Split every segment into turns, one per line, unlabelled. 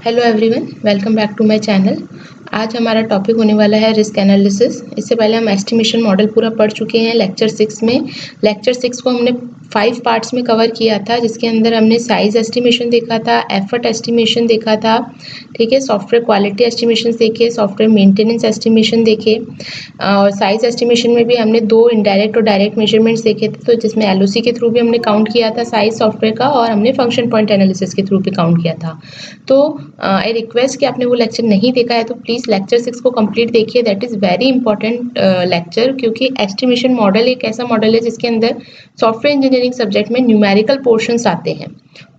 Hello everyone, welcome back to my channel. आज हमारा topic होने वाला है रिस्क एनालिसिस। इससे पहले हम एस्टिमेशन मॉडल पूरा पढ़ चुके हैं लेक्चर 6 में। लेक्चर 6 को हमने 5 पार्ट्स में कवर किया था, जिसके अंदर हमने साइज एस्टिमेशन देखा था, एफर्ट एस्टिमेशन देखा था, ठीक है, सॉफ्टवेयर क्वालिटी एस्टिमेशन देखे, सॉफ्टवेयर मेंटेनेंस एस्टिमेशन देखे, और साइज एस्टिमेशन में भी हमने 2 इनडायरेक्ट और डायरेक्ट मेजरमेंट्स देखे थे, तो जिसमें एलओसी के थ्रू भी हमने काउंट किया था साइज सॉफ्टवेयर का, और हमने फंक्शन पॉइंट एनालिसिस के थ्रू भी काउंट किया था। तो आई रिक्वेस्ट कि आपने वो लेक्चर नहीं देखा है तो प्लीज़ लेक्चर 6 को कंप्लीट देखिए। That is very important lecture, क्योंकि एस्टिमेशन मॉडल एक ऐसा मॉडल है जिसके अंदर सॉफ्टवेयर इंजीनियरिंग सब्जेक्ट में न्यूमेरिकल पोर्शंस आते हैं,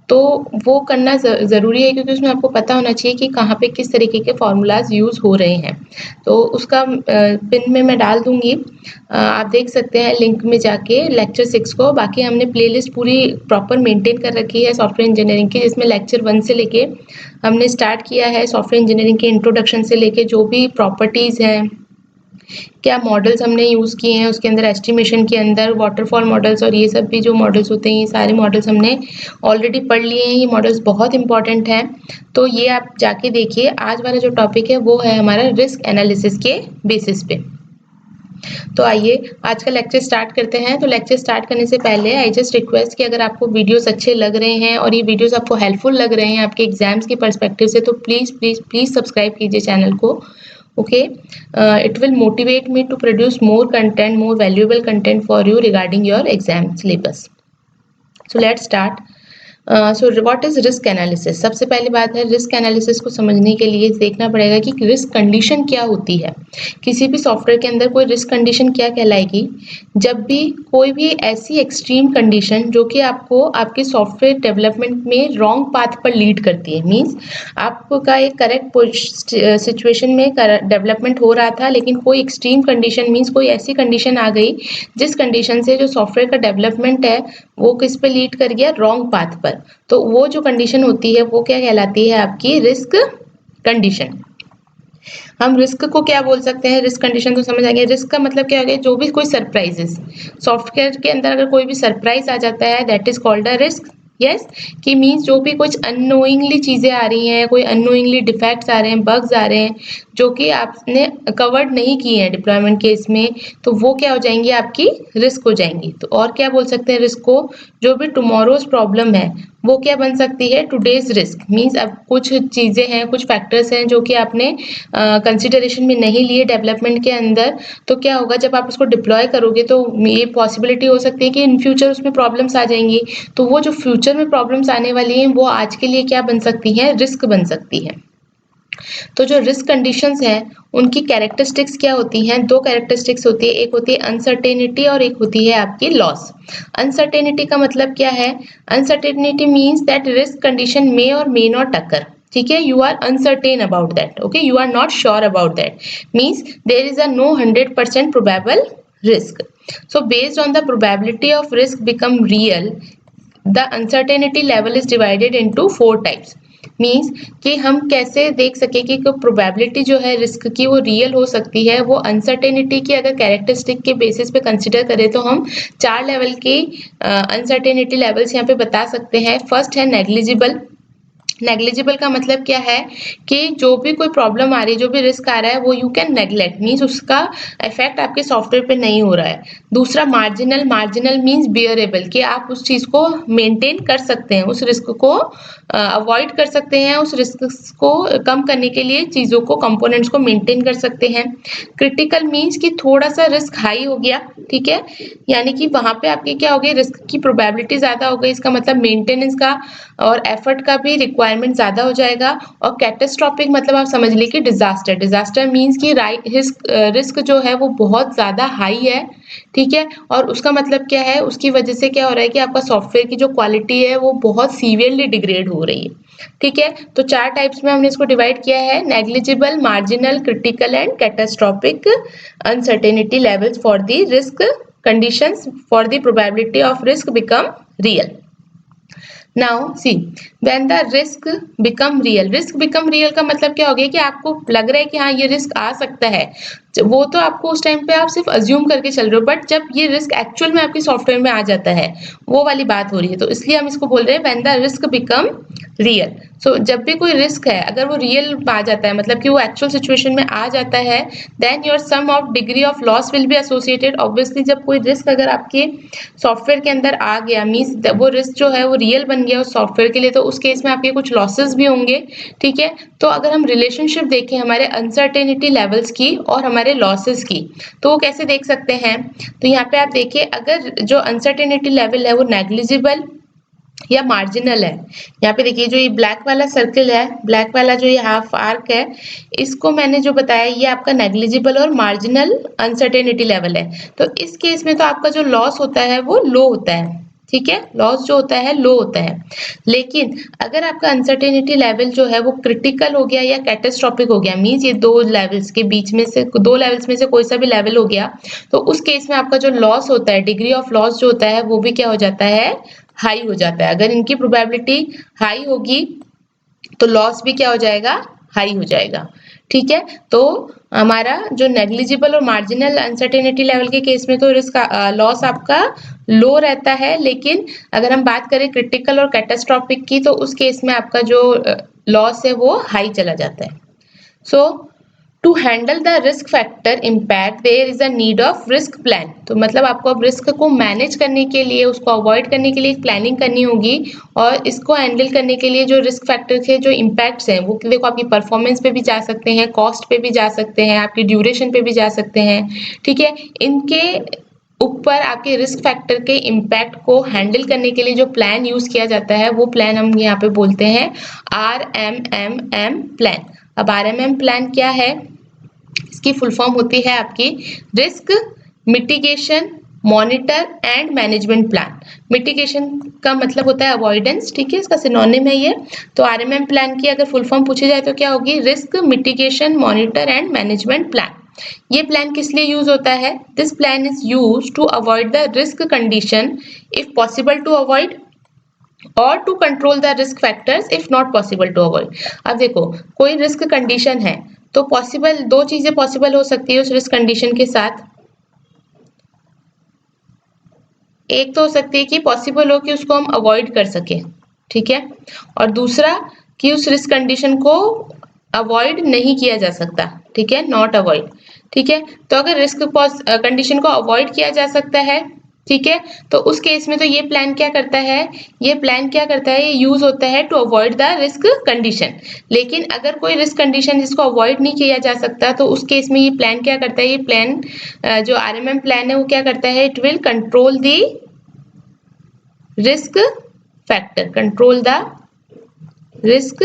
तो वो करना ज़रूरी है, क्योंकि उसमें आपको पता होना चाहिए कि कहाँ पे किस तरीके के फार्मूलाज यूज़ हो रहे हैं। तो उसका पिन में मैं डाल दूंगी, आप देख सकते हैं लिंक में जाके लेक्चर 6 को। बाकी हमने प्लेलिस्ट पूरी प्रॉपर मेंटेन कर रखी है सॉफ्टवेयर इंजीनियरिंग की, जिसमें लेक्चर 1 से लेके हमने स्टार्ट किया है सॉफ्टवेयर इंजीनियरिंग के इंट्रोडक्शन से लेके जो भी प्रॉपर्टीज़ हैं, क्या मॉडल्स हमने यूज़ किए हैं उसके अंदर, एस्टिमेशन के अंदर वाटरफॉल मॉडल्स और ये सब भी जो मॉडल्स होते हैं, ये सारे मॉडल्स हमने ऑलरेडी पढ़ लिए हैं। ये मॉडल्स बहुत इंपॉर्टेंट हैं, तो ये आप जाके देखिए। आज वाला जो टॉपिक है वो है हमारा रिस्क एनालिसिस के बेसिस पे। तो आइए आज का लेक्चर स्टार्ट करते हैं। तो लेक्चर स्टार्ट करने से पहले आई जस्ट रिक्वेस्ट कि अगर आपको वीडियोस अच्छे लग रहे हैं और ये वीडियोस आपको हेल्पफुल लग रहे हैं आपके एग्जाम्स के पर्सपेक्टिव से, तो प्लीज़ प्लीज़ प्लीज़ सब्सक्राइब कीजिए चैनल को। Okay, it will motivate me to produce more content, more valuable content for you regarding your exam syllabus. So let's start. So what is risk analysis. सबसे पहली बात है, risk analysis को समझने के लिए देखना पड़ेगा कि रिस्क कंडीशन क्या होती है। किसी भी सॉफ्टवेयर के अंदर कोई रिस्क कंडीशन क्या कहलाएगी, जब भी कोई भी ऐसी एक्सट्रीम कंडीशन जो कि आपको आपके सॉफ्टवेयर डेवलपमेंट में रॉन्ग पाथ पर लीड करती है। मीन्स आपका एक करेक्ट सिचुएशन में डेवलपमेंट हो रहा था, लेकिन कोई एक्सट्रीम कंडीशन, मीन्स कोई ऐसी कंडीशन आ गई जिस कंडीशन से जो सॉफ्टवेयर का डेवलपमेंट है वो किस पे लीड कर गया, रॉन्ग पाथ पर। तो वो जो कंडीशन होती है वो क्या कहलाती है, आपकी रिस्क कंडीशन। हम रिस्क को क्या बोल सकते हैं, रिस्क कंडीशन तो समझ आ गया। रिस्क का मतलब क्या हो गया, जो भी कोई सरप्राइजेस सॉफ्टवेयर के अंदर अगर कोई भी सरप्राइज आ जाता है, that is called a risk. Yes, कि मीन्स जो भी कुछ अननोइंगली चीज़ें आ रही हैं, कोई अननोइंगली डिफेक्ट्स आ रहे हैं, बग्स आ रहे हैं जो कि आपने कवर्ड नहीं किए हैं डिप्लॉयमेंट केस में, तो वो क्या हो जाएंगी, आपकी रिस्क हो जाएंगी। तो और क्या बोल सकते हैं रिस्क को, जो भी टुमारोज प्रॉब्लम है वो क्या बन सकती है, टुडेज रिस्क। मीन्स अब कुछ चीज़ें हैं, कुछ फैक्टर्स हैं जो कि आपने कंसिडरेशन में नहीं लिए डेवलपमेंट के अंदर, तो क्या होगा, जब आप उसको डिप्लॉय करोगे तो ये पॉसिबिलिटी हो सकती है कि इन फ्यूचर उसमें प्रॉब्लम्स आ जाएंगी। तो वो जो फ्यूचर में प्रॉब्लम्स आने वाली हैं वो आज के लिए क्या बन सकती हैं, रिस्क बन सकती है। तो जो रिस्क कंडीशंस हैं उनकी कैरेक्टरिस्टिक्स क्या होती हैं, 2 कैरेक्टरिस्टिक्स होती है, एक होती है अनसर्टेनिटी और एक होती है आपकी लॉस। अनसर्टेनिटी का मतलब क्या है, uncertainty means that risk condition may और मे नॉट अकर। ठीक है, you are uncertain about that, okay, you are not sure about that, means there is a no 100% probable risk. So based on the probability of risk become real, the uncertainty level is divided into 4 types. Means कि हम कैसे देख सके कि probability जो है risk की वो रियल हो सकती है, वो अनसर्टेनिटी की अगर कैरेक्टरिस्टिक के बेसिस पे कंसिडर करें तो हम 4 लेवल की अनसर्टेनिटी लेवल्स यहाँ पे बता सकते हैं। फर्स्ट है नेग्लिजिबल। नेग्लिजिबल का मतलब क्या है कि जो भी कोई प्रॉब्लम आ रही है, जो भी रिस्क आ रहा है वो यू कैन नेग्लेक्ट, मीन्स उसका इफेक्ट आपके सॉफ्टवेयर पे नहीं हो रहा है। दूसरा मार्जिनल। मार्जिनल मीन्स बियरेबल, कि आप उस चीज़ को मेंटेन कर सकते हैं, उस रिस्क को अवॉइड कर सकते हैं, उस रिस्क को कम करने के लिए चीज़ों को, कंपोनेंट्स को मेंटेन कर सकते हैं। क्रिटिकल मीन्स कि थोड़ा सा रिस्क हाई हो गया, ठीक है, यानी कि वहाँ पे आपके क्या हो गई, रिस्क की प्रोबेबिलिटी ज़्यादा हो गई, इसका मतलब मेंटेनेंस का और एफर्ट का भी रिक्वायरमेंट ज़्यादा हो जाएगा। और कैटास्ट्रॉफिक मतलब आप समझ लीजिए कि डिजास्टर। डिजास्टर मीन्स कि रिस्क जो है वो बहुत ज़्यादा हाई है, ठीक है, और उसका मतलब क्या है, उसकी वजह से क्या हो रहा है कि आपका सॉफ्टवेयर की जो क्वालिटी है वो बहुत सीवियरली डिग्रेड हो रही है। ठीक है, तो 4 टाइप्स में हमने इसको डिवाइड किया है, negligible, marginal, critical and catastrophic uncertainty levels for the risk conditions for the probability of risk become real. Now see, when the risk become real. Risk become real का मतलब क्या हो गया कि आपको लग रहा है कि हाँ ये रिस्क आ सकता है, वो तो आपको उस टाइम पे आप सिर्फ अज्यूम करके चल रहे हो, बट जब ये रिस्क एक्चुअल में आपके सॉफ्टवेयर में आ जाता है वो वाली बात हो रही है। तो इसलिए हम इसको बोल रहे हैं when the risk become real. So जब भी कोई रिस्क है अगर वो रियल आ जाता है, मतलब कि वो एक्चुअल सिचुएशन में आ जाता है, then your some of degree of loss will be associated. Obviously जब कोई रिस्क अगर आपके सॉफ्टवेयर के अंदर आ गया, मीन्स वो रिस्क जो है वो रियल बन गया उस सॉफ्टवेयर के लिए, तो उस केस में आपके कुछ लॉसेस भी होंगे। ठीक है, तो अगर हम रिलेशनशिप देखें हमारे अनसर्टेनिटी लेवल्स की और हमारे लॉसेस की, तो वो कैसे देख सकते हैं? तो यहाँ पे आप देखिए, अगर जो अनसर्टेनिटी लेवल है वो नेग्लिजिबल या मार्जिनल है, यहाँ पे देखिए जो ये ब्लैक वाला सर्कल है, ब्लैक वाला जो ये हाफ आर्क है, इसको मैंने जो बताया ये आपका नेग्लिजिबल और मार्जिनल अनसर्टेनिटी लेवल है। तो इस केस में तो आपका जो लॉस होता है वो लो होता है। ठीक है, लॉस जो होता है लो होता है। लेकिन अगर आपका अनसर्टेनिटी लेवल जो है वो क्रिटिकल हो गया या कैटास्ट्रोफिक हो गया, मीन्स ये दो लेवल्स के बीच में से, दो लेवल्स में से कोई सा भी लेवल हो गया, तो उस केस में आपका जो लॉस होता है, डिग्री ऑफ लॉस जो होता है वो भी क्या हो जाता है? हाई हो जाता है। अगर इनकी प्रोबेबिलिटी हाई होगी तो लॉस भी क्या हो जाएगा? हाई हो जाएगा। ठीक है, तो हमारा जो नेग्लिजिबल और मार्जिनल अनसर्टेनिटी लेवल के केस में तो रिस्क लॉस आपका लो रहता है, लेकिन अगर हम बात करें क्रिटिकल और कैटास्ट्रोफिक की, तो उस केस में आपका जो लॉस है वो हाई चला जाता है। So to handle the risk factor impact there is a need of risk plan. तो मतलब आपको अब रिस्क को मैनेज करने के लिए, उसको अवॉइड करने के लिए प्लानिंग करनी होगी, और इसको हैंडल करने के लिए जो रिस्क फैक्टर के जो इम्पैक्ट्स हैं वो देखो आपकी परफॉर्मेंस पे भी जा सकते हैं, कॉस्ट पे भी जा सकते हैं, आपकी ड्यूरेशन पे भी जा सकते हैं। ठीक है, इनके ऊपर आपके रिस्क फैक्टर के इम्पैक्ट को हैंडल करने के लिए जो प्लान यूज किया जाता है वो प्लान हम यहाँ पे बोलते हैं RMMM प्लान। अब RMM प्लान क्या है? इसकी फुल फॉर्म होती है आपकी risk mitigation monitor and management plan. Mitigation का मतलब होता है अवॉइडेंस, ठीक है, इसका सिनोनिम है ये। तो आरएमएम प्लान की अगर फुल फॉर्म पूछी जाए तो क्या होगी? Risk mitigation monitor and management plan. ये प्लान किस लिए यूज होता है? This plan is use to avoid the risk condition if possible to avoid, और to control the risk factors if not possible to avoid. अब देखो कोई risk condition है तो पॉसिबल, दो चीजें पॉसिबल हो सकती है उस रिस्क कंडीशन के साथ। एक तो हो सकती है कि पॉसिबल हो कि उसको हम अवॉइड कर सके, ठीक है, और दूसरा कि उस रिस्क कंडीशन को अवॉइड नहीं किया जा सकता, ठीक है, नॉट अवॉइड। ठीक है, तो अगर रिस्क कंडीशन को अवॉइड किया जा सकता है, ठीक है, तो उस केस में तो ये प्लान क्या करता है? ये प्लान क्या करता है? ये यूज होता है to avoid the risk condition. लेकिन अगर कोई रिस्क कंडीशन जिसको अवॉइड नहीं किया जा सकता, तो उस केस में ये प्लान क्या करता है? ये प्लान जो आरएमएम प्लान है वो क्या करता है? It will control the risk factor, control the risk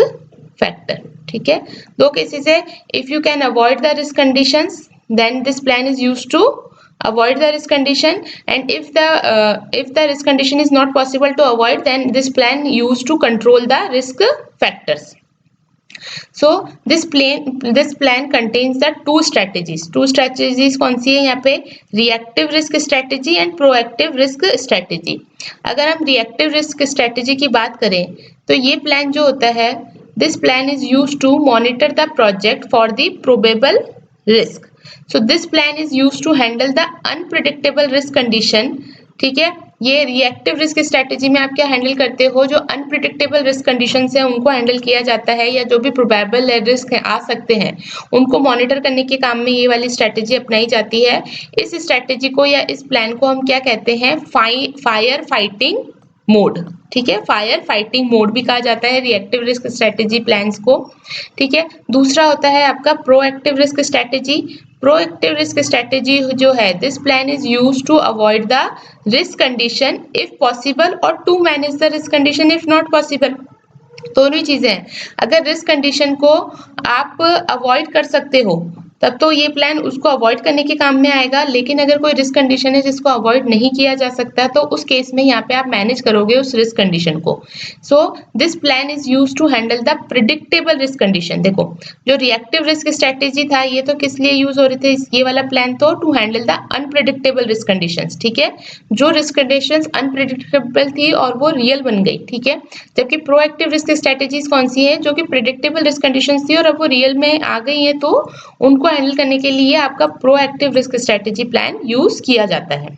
factor. ठीक है, दो केसेस है, if you can avoid the risk conditions then this plan is used to avoid the risk condition, and if the risk condition is not possible to avoid, then this plan used to control the risk factors. So this plan contains the two strategies कौन सी है यहाँ पे? reactive risk strategy and proactive risk strategy। अगर हम reactive risk strategy की बात करें तो ये प्लान जो होता है, this plan is used to monitor the project for the probable risk। So this plan is used to handle the unpredictable risk condition। ठीक है, ये रिएक्टिव रिस्क स्ट्रेटेजी में आप क्या हैंडल करते हो? जो अनप्रिडिक्टेबल रिस्क कंडीशन है उनको हैंडल किया जाता है, या जो भी प्रोबेबल रिस्क आ सकते हैं उनको मॉनिटर करने के काम में ये वाली स्ट्रेटेजी अपनाई जाती है। इस स्ट्रेटेजी को या इस प्लान को हम क्या कहते हैं? Fire fighting mode. ठीक है, फायर फाइटिंग मोड भी कहा जाता है रिएक्टिव रिस्क स्ट्रेटेजी प्लान्स को। ठीक है, दूसरा होता है आपका proactive risk strategy. Proactive risk strategy जो है, this plan is used to avoid the risk condition if possible और to manage the risk condition if not possible. दोनों ही चीजें हैं, अगर रिस्क कंडीशन को आप अवॉइड कर सकते हो तब तो ये प्लान उसको अवॉइड करने के काम में आएगा। लेकिन अगर कोई रिस्क कंडीशन है जिसको अवॉइड नहीं किया जा सकता, तो उस केस में यहाँ पे आप मैनेज करोगे उस रिस्क कंडीशन को। So this plan is use to handle the predictable risk condition. देखो, जो रिएक्टिव रिस्क स्ट्रेटेजी था ये तो किस लिए यूज हो रहे थे, ये वाला प्लान तो to handle the unpredictable risk conditions, ठीक है, जो रिस्क कंडीशंस अनप्रिडिक्टेबल थी और वो रियल बन गई, ठीक है। जबकि प्रोएक्टिव रिस्क स्ट्रेटेजीज कौन सी है, जो कि प्रिडिक्टेबल रिस्क कंडीशंस थी और अब वो रियल में आ गई है, तो उनको हैंडल करने के लिए आपका proactive risk strategy plan use किया जाता है,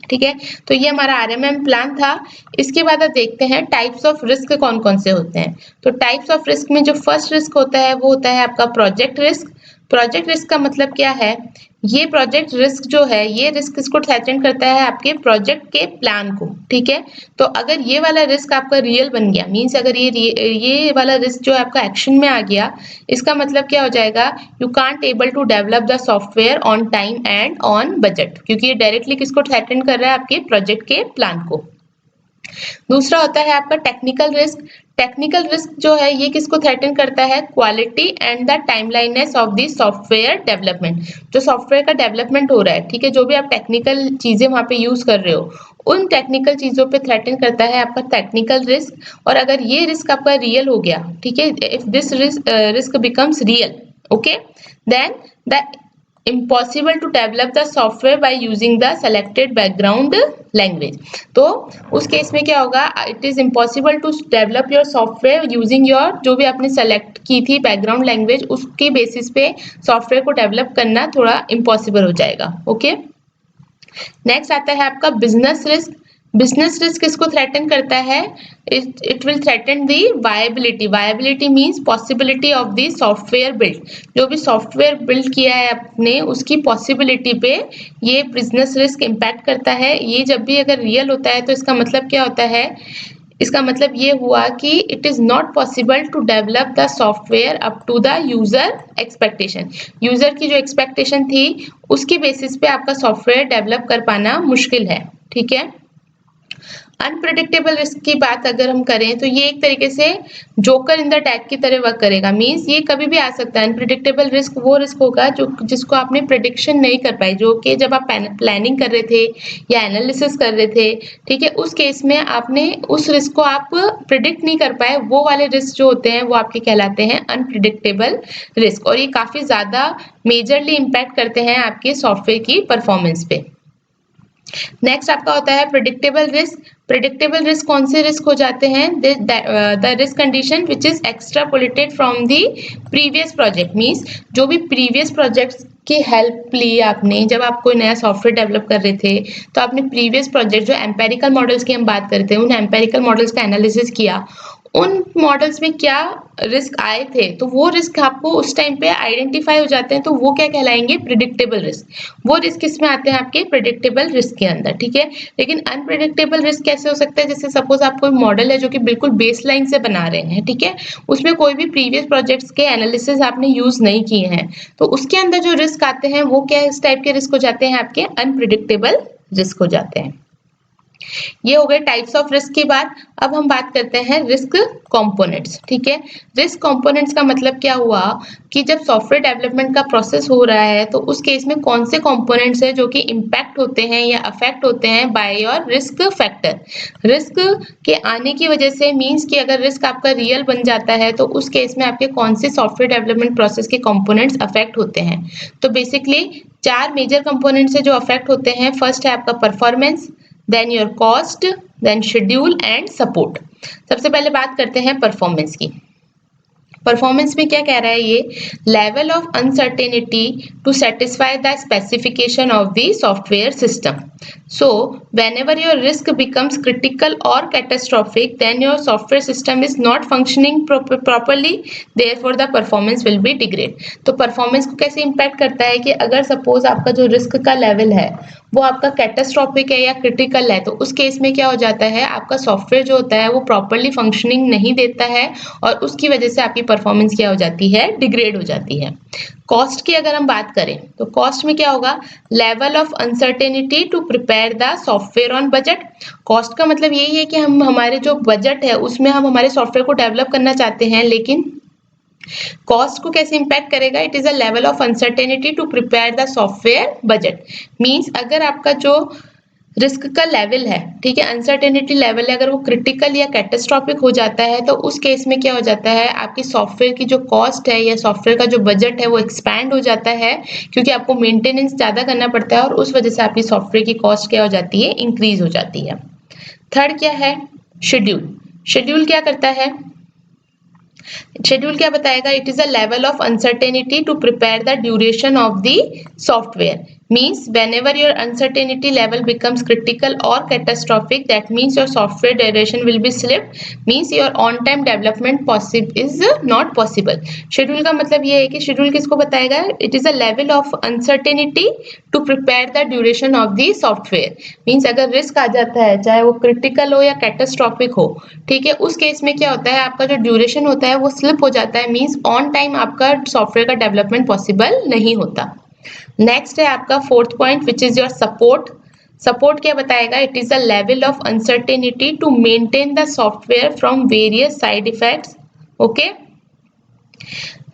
ठीक है। तो ये हमारा आरएमएम प्लान था। इसके बाद अब देखते हैं टाइप्स ऑफ रिस्क कौन कौन से होते हैं। तो टाइप्स ऑफ रिस्क में जो फर्स्ट रिस्क होता है वो होता है आपका प्रोजेक्ट रिस्क। प्रोजेक्ट रिस्क का मतलब क्या है, ये प्रोजेक्ट रिस्क जो है, ये रिस्क इसको थ्रेटन करता है आपके प्रोजेक्ट के प्लान को, ठीक है। तो अगर ये वाला रिस्क आपका रियल बन गया, मीन्स अगर ये वाला रिस्क जो आपका एक्शन में आ गया, इसका मतलब क्या हो जाएगा, you can't able to develop the software on time and on budget, क्योंकि ये डायरेक्टली किसको थ्रेटन कर रहा है, आपके प्रोजेक्ट के प्लान को। दूसरा होता है आपका टेक्निकल रिस्क। टेक्निकल रिस्क जो है ये किसको थ्रेटन करता है, quality and the timeliness of the software development. जो सॉफ्टवेयर का डेवलपमेंट हो रहा है, ठीक है, जो भी आप टेक्निकल चीजें वहां पे यूज कर रहे हो, उन टेक्निकल चीजों पे थ्रेटन करता है आपका टेक्निकल रिस्क। और अगर ये रिस्क आपका रियल हो गया, ठीक है, if this risk becomes real, okay, then the impossible to develop the software by using the selected background language। तो उस केस में क्या होगा, it is impossible to develop your software using your, जो भी आपने सेलेक्ट की थी बैकग्राउंड लैंग्वेज, उसके बेसिस पे सॉफ्टवेयर को डेवलप करना थोड़ा इम्पॉसिबल हो जाएगा, ओके। नेक्स्ट आता है आपका बिजनेस रिस्क। बिजनेस रिस्क किसको थ्रेटन करता है, it will threaten the viability. Viability means possibility of the software build. जो भी सॉफ्टवेयर बिल्ड किया है आपने, उसकी पॉसिबिलिटी पे ये बिजनेस रिस्क इम्पैक्ट करता है। ये जब भी अगर रियल होता है तो इसका मतलब क्या होता है, इसका मतलब ये हुआ कि it is not possible to develop the software up to the user expectation. User की जो एक्सपेक्टेशन थी उसकी बेसिस पे आपका सॉफ्टवेयर डेवलप कर पाना मुश्किल है, ठीक है। अनप्रिडिक्टेबल रिस्क की बात अगर हम करें तो ये एक तरीके से जोकर इन द डेक की तरह वर्क करेगा। मींस ये कभी भी आ सकता है। अनप्रिडिक्टेबल रिस्क वो रिस्क होगा जो जिसको आपने प्रिडिक्शन नहीं कर पाई, जो कि जब आप प्लानिंग कर रहे थे या एनालिसिस कर रहे थे, ठीक है, उस केस में आपने उस रिस्क को आप प्रिडिक्ट नहीं कर पाए। वो वाले रिस्क जो होते हैं वो आपके कहलाते हैं अनप्रिडिक्टेबल रिस्क, और ये काफी ज्यादा मेजरली इम्पैक्ट करते हैं आपके सॉफ्टवेयर की परफॉर्मेंस पे। नेक्स्ट आपका होता है प्रिडिक्टेबल रिस्क। प्रिडिक्टेबल रिस्क कौन से रिस्क हो जाते हैं, the risk condition which is extrapolated from the previous project. Means जो भी प्रीवियस प्रोजेक्ट्स की हेल्प ली आपने, जब आप कोई नया सॉफ्टवेयर डेवलप कर रहे थे तो आपने प्रीवियस प्रोजेक्ट, जो एम्पेरिकल मॉडल्स की हम बात करते हैं, उन एम्पेरिकल मॉडल्स का एनालिसिस किया, उन मॉडल्स में क्या रिस्क आए थे, तो वो रिस्क आपको उस टाइम पे आइडेंटिफाई हो जाते हैं, तो वो क्या कहलाएंगे, प्रिडिक्टेबल रिस्क। वो रिस्क किसमें आते हैं, आपके प्रिडिक्टेबल रिस्क के अंदर, ठीक है। लेकिन अनप्रिडिक्टेबल रिस्क कैसे हो सकता है, जैसे सपोज आप कोई मॉडल है जो कि बिल्कुल बेसलाइन से बना रहे हैं, ठीक है, उसमें कोई भी प्रीवियस प्रोजेक्ट्स के एनालिसिस आपने यूज नहीं किए हैं, तो उसके अंदर जो रिस्क आते हैं वो क्या इस टाइप के रिस्क हो जाते हैं, आपके अनप्रिडिक्टेबल रिस्क हो जाते हैं। ये हो गए टाइप्स ऑफ रिस्क की बात। अब हम बात करते हैं रिस्क कंपोनेंट्स, ठीक है। रिस्क कंपोनेंट्स का मतलब क्या हुआ कि जब सॉफ्टवेयर डेवलपमेंट का प्रोसेस हो रहा है तो उस केस में कौन से कंपोनेंट्स हैं जो कि इम्पैक्ट होते हैं या अफेक्ट होते हैं by your risk factor. Risk के आने की वजह से, मीन्स कि अगर रिस्क आपका रियल बन जाता है तो उस केस में आपके कौन से सॉफ्टवेयर डेवलपमेंट प्रोसेस के कंपोनेंट्स अफेक्ट होते हैं। तो बेसिकली 4 मेजर कंपोनेंट्स है जो अफेक्ट होते हैं। फर्स्ट है आपका performance, then your cost, then schedule and support. सबसे पहले बात करते हैं परफॉर्मेंस की। परफॉर्मेंस में क्या कह रहा है ये, level of uncertainty to satisfy the specification of the software system. So whenever your risk becomes critical or catastrophic, then your software system is not functioning properly, therefore the performance will be degrade। तो performance को कैसे impact करता है कि अगर suppose आपका जो risk का लेवल है वो आपका कैटास्ट्रॉफिक है या क्रिटिकल है, तो उस केस में क्या हो जाता है, आपका सॉफ्टवेयर जो होता है वो प्रॉपरली फंक्शनिंग नहीं देता है और उसकी वजह से आपकी परफॉर्मेंस क्या हो जाती है, डिग्रेड हो जाती है। कॉस्ट की अगर हम बात करें तो कॉस्ट में क्या होगा, level of uncertainty to prepare the software on budget. Cost का मतलब यही है कि हम हमारे जो बजट है उसमें हम हमारे सॉफ्टवेयर को डेवलप करना चाहते हैं, लेकिन कॉस्ट को कैसे इम्पैक्ट करेगा? It is a level of uncertainty to prepare the software budget. Means अगर आपका जो रिस्क का लेवल है, ठीक है, अनसर्टेनिटी लेवल है, अगर वो क्रिटिकल या कैटास्ट्रॉफिक हो जाता है तो उस केस में क्या हो जाता है, आपकी सॉफ्टवेयर की जो कॉस्ट है या सॉफ्टवेयर का जो बजट है वो एक्सपैंड हो जाता है, क्योंकि आपको मेंटेनेंस ज़्यादा करना पड़ता है और उस वजह से आपकी सॉफ्टवेयर की कॉस्ट क्या हो जाती है, इंक्रीज हो जाती है। थर्ड क्या है? शेड्यूल। शेड्यूल क्या करता है? शेड्यूल क्या बताएगा? It is a level of uncertainty to prepare the duration of the software. Means whenever your uncertainty level becomes critical or catastrophic, that means your software duration will be slipped, means your on time development is not possible. Schedule का मतलब ये है कि schedule किसको बताएगा? It is a level of uncertainty to prepare the duration of the software. Means अगर risk आ जाता है, चाहे वो critical हो या catastrophic हो, ठीक है, उस केस में क्या होता है, आपका जो ड्यूरेशन होता है वो स्लिप हो जाता है, मीन्स ऑन टाइम आपका सॉफ्टवेयर का डेवलपमेंट पॉसिबल नहीं होता। नेक्स्ट है आपका fourth point, which is your support. Support क्या बताएगा? It is a level of uncertainty to maintain the software from various side effects. Okay,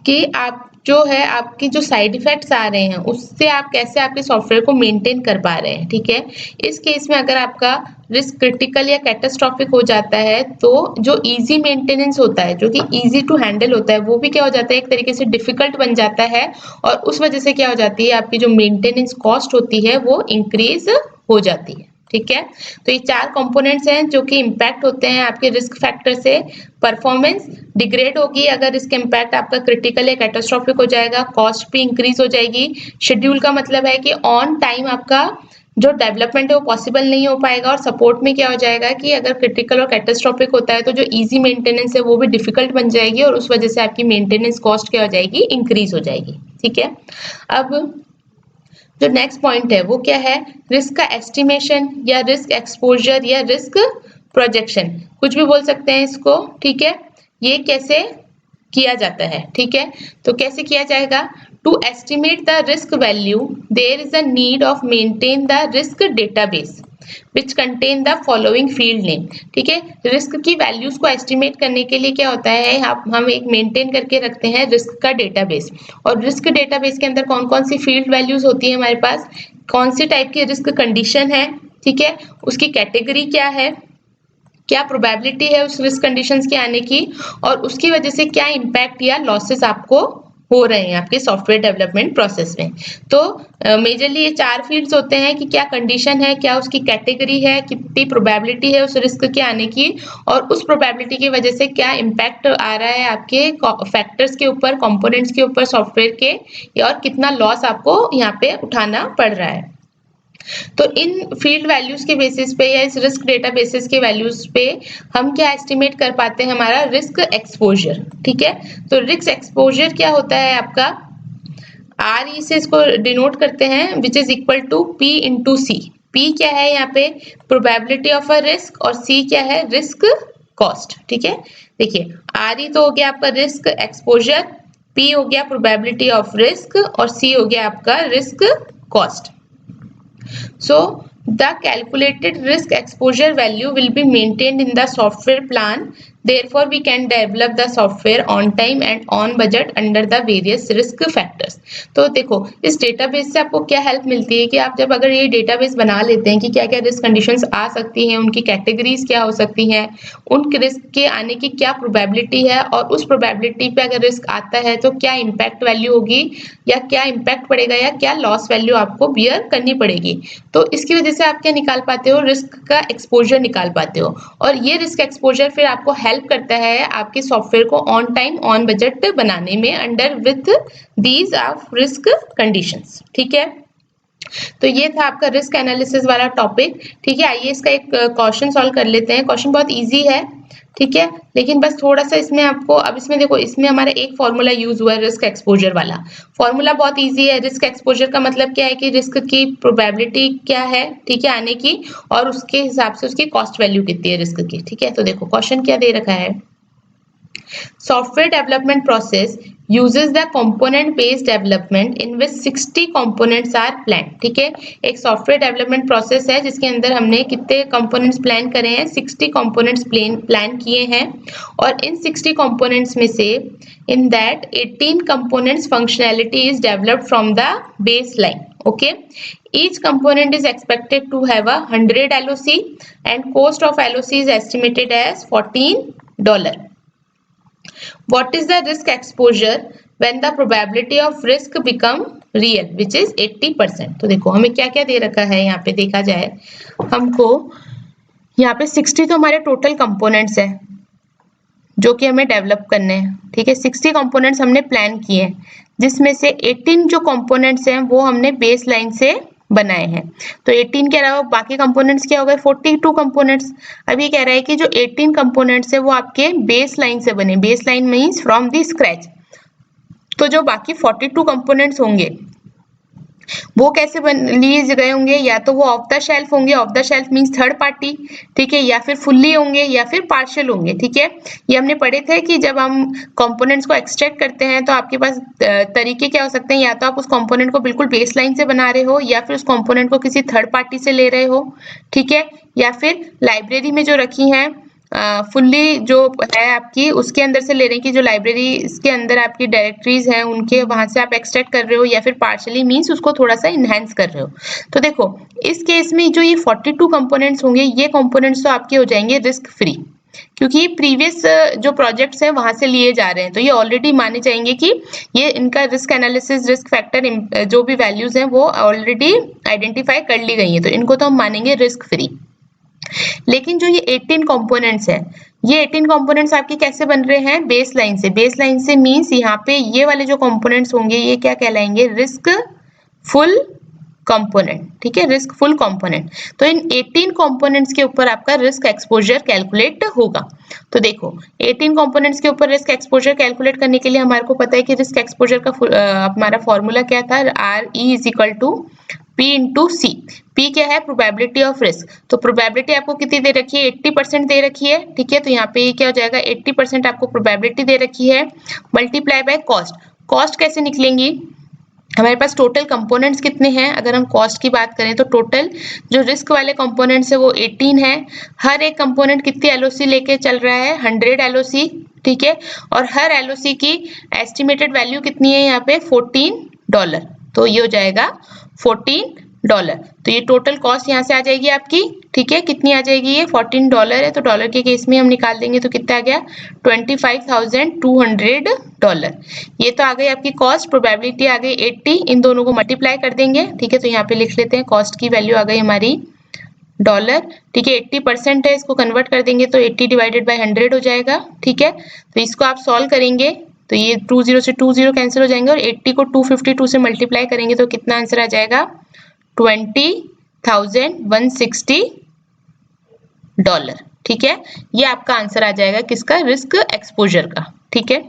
कि आप जो है आपकी जो साइड इफेक्ट्स आ रहे हैं उससे आप कैसे आपके सॉफ्टवेयर को मेंटेन कर पा रहे हैं, ठीक है। इस केस में अगर आपका रिस्क क्रिटिकल या कैटास्ट्रॉफिक हो जाता है तो जो इजी मेंटेनेंस होता है, जो कि इजी टू हैंडल होता है, वो भी क्या हो जाता है, एक तरीके से डिफिकल्ट बन जाता है और उस वजह से क्या हो जाती है, आपकी जो मेंटेनेंस कॉस्ट होती है वो इंक्रीज हो जाती है, ठीक है। तो ये चार कंपोनेंट्स हैं जो कि इम्पैक्ट होते हैं आपके रिस्क फैक्टर से। परफॉर्मेंस डिग्रेड होगी अगर इसका इम्पैक्ट आपका क्रिटिकल या कैटास्ट्रॉफिक हो जाएगा, कॉस्ट भी इंक्रीज हो जाएगी। शेड्यूल का मतलब है कि ऑन टाइम आपका जो डेवलपमेंट है वो पॉसिबल नहीं हो पाएगा। और सपोर्ट में क्या हो जाएगा कि अगर क्रिटिकल और कैटास्ट्रॉफिक होता है तो जो इजी मेंटेनेंस है वो भी डिफिकल्ट बन जाएगी और उस वजह से आपकी मेंटेनेंस कॉस्ट क्या हो जाएगी, इंक्रीज हो जाएगी, ठीक है। अब जो नेक्स्ट पॉइंट है वो क्या है? रिस्क का एस्टिमेशन या रिस्क एक्सपोजर या रिस्क प्रोजेक्शन, कुछ भी बोल सकते हैं इसको, ठीक है। ये कैसे किया जाता है, ठीक है। तो कैसे किया जाएगा? To estimate the risk value there is a need of maintain the risk database which contain the following field name, ठीक है। रिस्क की वैल्यूज को एस्टिमेट करने के लिए क्या होता है, हम एक मेंटेन करके रखते हैं रिस्क का डेटाबेस। और रिस्क डेटाबेस के अंदर कौन कौन सी फील्ड वैल्यूज होती है हमारे पास, कौन सी टाइप की रिस्क कंडीशन है, ठीक है, उसकी कैटेगरी क्या है, क्या प्रोबेबिलिटी है उस रिस्क कंडीशंस के आने की, और उसकी वजह से क्या इम्पैक्ट या लॉसेस आपको हो रहे हैं आपके सॉफ्टवेयर डेवलपमेंट प्रोसेस में। तो मेजरली ये चार फील्ड्स होते हैं कि क्या कंडीशन है, क्या उसकी कैटेगरी है, कितनी प्रोबेबिलिटी है उस रिस्क के आने की, और उस प्रोबेबिलिटी की वजह से क्या इम्पैक्ट आ रहा है आपके फैक्टर्स के ऊपर, कंपोनेंट्स के ऊपर सॉफ्टवेयर के, और कितना लॉस आपको यहाँ पे उठाना पड़ रहा है। तो इन फील्ड वैल्यूज के बेसिस पे या इस रिस्क डेटा बेसिस के वैल्यूज पे हम क्या एस्टिमेट कर पाते हैं, हमारा रिस्क एक्सपोजर, ठीक है। तो रिस्क एक्सपोजर क्या होता है आपका, आर ई से इसको डिनोट करते हैं, which is equal to P into C. P क्या है यहाँ पे, प्रोबेबिलिटी ऑफ अ रिस्क, और सी क्या है, रिस्क कॉस्ट, ठीक है। देखिए आर ई तो हो गया आपका रिस्क एक्सपोजर, पी हो गया प्रोबेबिलिटी ऑफ रिस्क, और सी हो गया आपका risk cost. So the calculated risk exposure value will be maintained in the software plan. Therefore, we can develop the software on time and on budget under the various risk factors. तो देखो इस database से आपको क्या help मिलती है कि आप जब अगर ये डेटाबेस बना लेते हैं कि क्या क्या रिस्क कंडीशंस आ सकती हैं, उनकी कैटेगरीज क्या हो सकती हैं, उन रिस्क के आने की क्या प्रोबेबिलिटी है, और उस प्रोबेबिलिटी पे अगर रिस्क आता है तो क्या इम्पैक्ट वैल्यू होगी, या क्या इम्पैक्ट पड़ेगा, या क्या लॉस वैल्यू आपको बियर करनी पड़ेगी। तो इसकी वजह से आप क्या निकाल पाते हो, रिस्क का एक्सपोजर निकाल पाते हो। और ये रिस्क एक्सपोजर फिर आपको हेल्प करता है आपके सॉफ्टवेयर को ऑन टाइम ऑन बजट बनाने में under with these of risk conditions, ठीक है। तो ये था आपका रिस्क एनालिसिस वाला टॉपिक, ठीक है। आइए इसका एक क्वेश्चन सॉल्व कर लेते हैं। क्वेश्चन बहुत इजी है, ठीक है, लेकिन बस थोड़ा सा इसमें आपको, अब इसमें देखो इसमें हमारा एक फॉर्मूला यूज हुआ है रिस्क एक्सपोजर वाला। फॉर्मूला बहुत इजी है। रिस्क एक्सपोजर का मतलब क्या है कि रिस्क की प्रोबेबिलिटी क्या है, ठीक है, आने की, और उसके हिसाब से उसकी कॉस्ट वैल्यू कितनी है रिस्क की, ठीक है। तो देखो क्वेश्चन क्या दे रखा है, software development process uses the component based development in which 60 components are planned। ठीक है, एक सॉफ्टवेयर डेवलपमेंट प्रोसेस है जिसके अंदर हमने कितने कंपोनेंट्स प्लान करे हैं, 60 कंपोनेंट्स प्लान किए हैं। और इन 60 कंपोनेंट्स में से in that 18 components functionality is developed from the base line. Okay, each component is expected to have a 100 LOC and cost of LOC is estimated as $14। What is the risk exposure when the probability of risk become real which is 80%। तो देखो हमें क्या क्या दे रखा है, यहाँ पे देखा जाए हमको यहाँ पे 60 तो हमारे टोटल कंपोनेंट्स है जो कि हमें डेवलप करने हैं। ठीक है, 60 कंपोनेंट्स हमने प्लान किए हैं जिसमें से 18 जो कंपोनेंट्स हैं वो हमने बेस लाइन से बनाए हैं। तो 18 के अलावा बाकी कंपोनेंट्स क्या हो गए, 42 कंपोनेंट्स। अभी कह रहा है कि जो 18 कंपोनेंट्स है वो आपके बेस लाइन से बने। Base line means from the scratch. तो जो बाकी 42 कंपोनेंट्स होंगे वो कैसे लिए गए होंगे, या तो वो ऑफ द शेल्फ होंगे, of the shelf means third party. ठीक है, या फिर फुल्ली होंगे या फिर पार्शियल होंगे। ठीक है, ये हमने पढ़े थे कि जब हम कंपोनेंट्स को एक्सट्रैक्ट करते हैं तो आपके पास तरीके क्या हो सकते हैं, या तो आप उस कंपोनेंट को बिल्कुल बेस लाइन से बना रहे हो, या फिर उस कंपोनेंट को किसी थर्ड पार्टी से ले रहे हो। ठीक है, या फिर लाइब्रेरी में जो रखी हैं फुल्ली जो है आपकी उसके अंदर से ले रहे हैं कि जो लाइब्रेरी इसके अंदर आपकी डायरेक्टरीज हैं उनके वहां से आप एक्सट्रैक्ट कर रहे हो, या फिर पार्शियली मींस उसको थोड़ा सा इनहेंस कर रहे हो। तो देखो इस केस में जो ये 42 कंपोनेंट्स होंगे ये कंपोनेंट्स तो आपके हो जाएंगे रिस्क फ्री, क्योंकि प्रीवियस जो प्रोजेक्ट्स हैं वहां से लिए जा रहे हैं। तो ये ऑलरेडी माने जाएंगे कि ये इनका रिस्क एनालिसिस, रिस्क फैक्टर जो भी वैल्यूज हैं वो ऑलरेडी आइडेंटिफाई कर ली गई हैं, तो इनको तो हम मानेंगे रिस्क फ्री। लेकिन जो ये 18 कंपोनेंट्स हैं, ये 18 कंपोनेंट्स आपके कैसे बन रहे हैं, बेस लाइन से। बेस लाइन से मींस यहाँ पे ये वाले जो कंपोनेंट्स होंगे ये क्या कहलाएंगे, रिस्क फुल कंपोनेंट। ठीक है, रिस्क फुल कंपोनेंट। तो इन 18 कंपोनेंट्स के ऊपर आपका रिस्क एक्सपोजर कैलकुलेट होगा। तो देखो 18 कंपोनेंट्स के ऊपर रिस्क एक्सपोजर कैलकुलेट करने के लिए हमारे को पता है कि रिस्क एक्सपोजर का हमारा फॉर्मूला क्या था, RE is equal to P into C. P क्या है, प्रोबेबिलिटी ऑफ रिस्क। तो प्रोबेबिलिटी आपको कितनी दे रखी है, 80% दे रखी है। ठीक है, तो यहाँ पे क्या हो जाएगा, 80% आपको प्रोबेबिलिटी दे रखी है, मल्टीप्लाई बाय कॉस्ट। कॉस्ट कैसे निकलेंगी, हमारे पास टोटल कंपोनेंट्स कितने हैं, अगर हम कॉस्ट की बात करें तो टोटल जो रिस्क वाले कंपोनेंट्स है वो 18 है। हर एक कंपोनेंट कितनी एलओसी लेके चल रहा है, 100 एलओसी। ठीक है, और हर एलओसी की एस्टिमेटेड वैल्यू कितनी है यहाँ पे, $14। तो ये हो जाएगा $14। तो ये टोटल कॉस्ट यहाँ से आ जाएगी आपकी। ठीक है, कितनी आ जाएगी, ये $14 है, तो डॉलर के केस में हम निकाल देंगे तो कितना आ गया, $25,200। ये तो आ गई आपकी कॉस्ट, प्रोबेबिलिटी आ गई 80, इन दोनों को मल्टीप्लाई कर देंगे। ठीक है, तो यहाँ पे लिख लेते हैं कॉस्ट की वैल्यू आ गई हमारी $। ठीक है, 80% है, इसको कन्वर्ट कर देंगे तो 80 डिवाइडेड बाई 100 हो जाएगा। ठीक है, तो इसको आप सॉल्व करेंगे तो ये 20 से 20 कैंसिल हो जाएंगे, और 80 को 252 से मल्टीप्लाई करेंगे तो कितना आंसर आ जाएगा, $20,160। ठीक है, ये आपका आंसर आ जाएगा किसका, रिस्क एक्सपोजर का। ठीक है,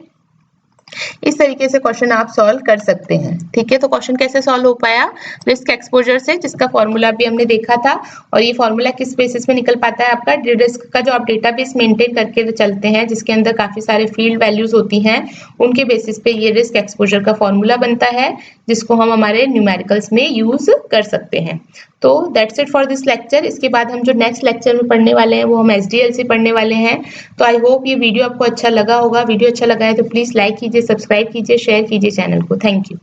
इस तरीके से क्वेश्चन आप सॉल्व कर सकते हैं। ठीक है, तो क्वेश्चन कैसे सॉल्व हो पाया, रिस्क एक्सपोजर से, जिसका फॉर्मूला भी हमने देखा था। और ये फॉर्मूला किस बेसिस पे निकल पाता है, आपका रिस्क का जो आप डेटाबेस मेंटेन करके चलते हैं जिसके अंदर काफी सारे फील्ड वैल्यूज होती हैं, उनके बेसिस पे ये रिस्क एक्सपोजर का फॉर्मूला बनता है जिसको हम हमारे न्यूमेरिकल्स में यूज कर सकते हैं। तो that's it for this lecture. इसके बाद हम जो नेक्स्ट लेक्चर में पढ़ने वाले हैं वो हम SDLC पढ़ने वाले हैं। तो आई होप ये वीडियो आपको अच्छा लगा होगा। वीडियो अच्छा लगा है तो प्लीज लाइक कीजिए, सब्सक्राइब कीजिए, शेयर कीजिए चैनल को। Thank you.